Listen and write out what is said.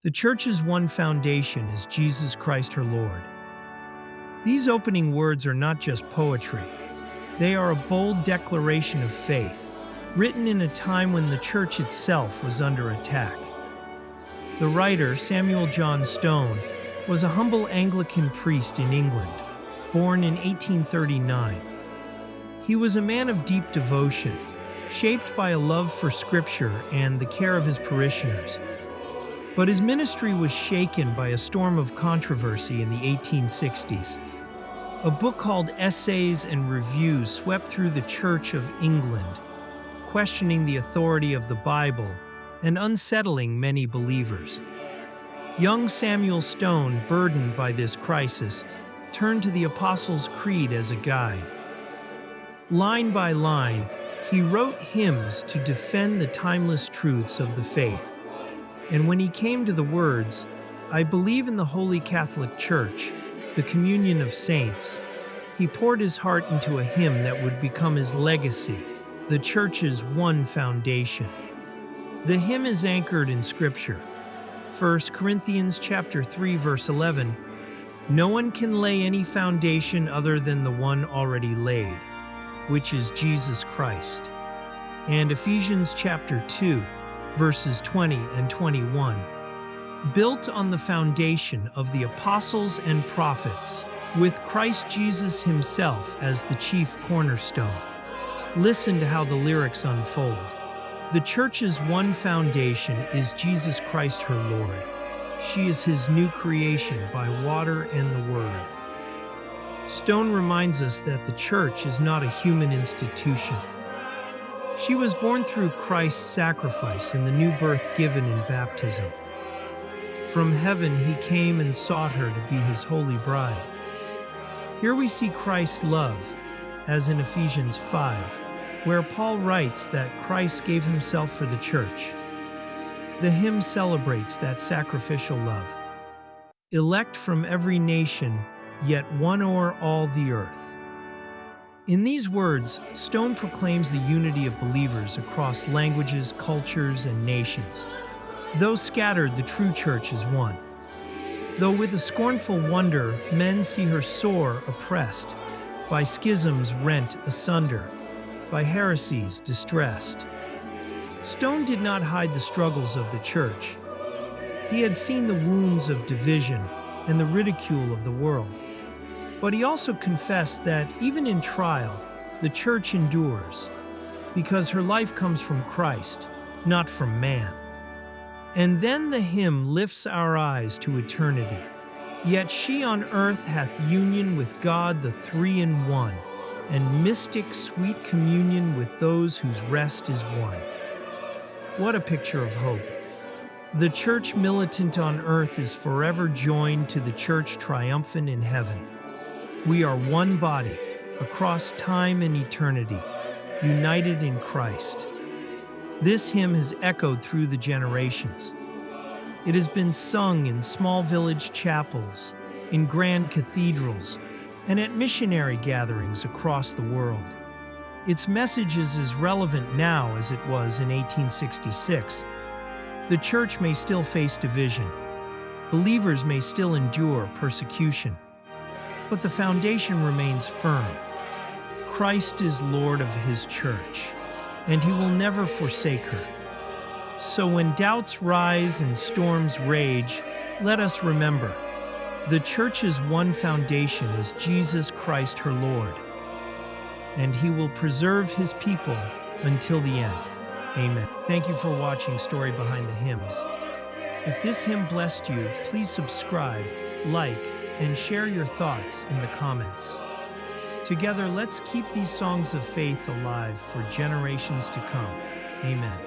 The church's one foundation is Jesus Christ her Lord. These opening words are not just poetry. They are a bold declaration of faith, written in a time when the church itself was under attack. The writer, Samuel John Stone, was a humble Anglican priest in England, born in 1839. He was a man of deep devotion, shaped by a love for Scripture and the care of his parishioners. But his ministry was shaken by a storm of controversy in the 1860s. A book called Essays and Reviews swept through the Church of England, questioning the authority of the Bible and unsettling many believers. Young Samuel Stone, burdened by this crisis, turned to the Apostles' Creed as a guide. Line by line, he wrote hymns to defend the timeless truths of the faith. And when he came to the words, "I believe in the Holy Catholic Church, the communion of saints," he poured his heart into a hymn that would become his legacy, the Church's one foundation. The hymn is anchored in Scripture. 1 Corinthians chapter 3, verse 11, "No one can lay any foundation other than the one already laid, which is Jesus Christ." And Ephesians chapter 2, verses 20 and 21, "Built on the foundation of the apostles and prophets, with Christ Jesus himself as the chief cornerstone." Listen to how the lyrics unfold. The church's one foundation is Jesus Christ her Lord. She is his new creation by water and the word. Stone reminds us that the church is not a human institution. She was born through Christ's sacrifice and the new birth given in baptism. From heaven he came and sought her to be his holy bride. Here we see Christ's love, as in Ephesians 5, where Paul writes that Christ gave himself for the church. The hymn celebrates that sacrificial love. Elect from every nation, yet one o'er all the earth. In these words, Stone proclaims the unity of believers across languages, cultures, and nations. Though scattered, the true church is one. Though with a scornful wonder, men see her sore oppressed, by schisms rent asunder, by heresies distressed. Stone did not hide the struggles of the church. He had seen the wounds of division and the ridicule of the world. But he also confessed that even in trial, the church endures, because her life comes from Christ, not from man. And then the hymn lifts our eyes to eternity. Yet she on earth hath union with God the three in one, and mystic sweet communion with those whose rest is won. What a picture of hope. The church militant on earth is forever joined to the church triumphant in heaven. We are one body, across time and eternity, united in Christ. This hymn has echoed through the generations. It has been sung in small village chapels, in grand cathedrals, and at missionary gatherings across the world. Its message is as relevant now as it was in 1866. The church may still face division. Believers may still endure persecution. But the foundation remains firm. Christ is Lord of his church, and he will never forsake her. So when doubts rise and storms rage, let us remember, the church's one foundation is Jesus Christ her Lord, and he will preserve his people until the end. Amen. Thank you for watching Story Behind the Hymns. If this hymn blessed you, please subscribe, like, and share your thoughts in the comments. Together, let's keep these songs of faith alive for generations to come. Amen.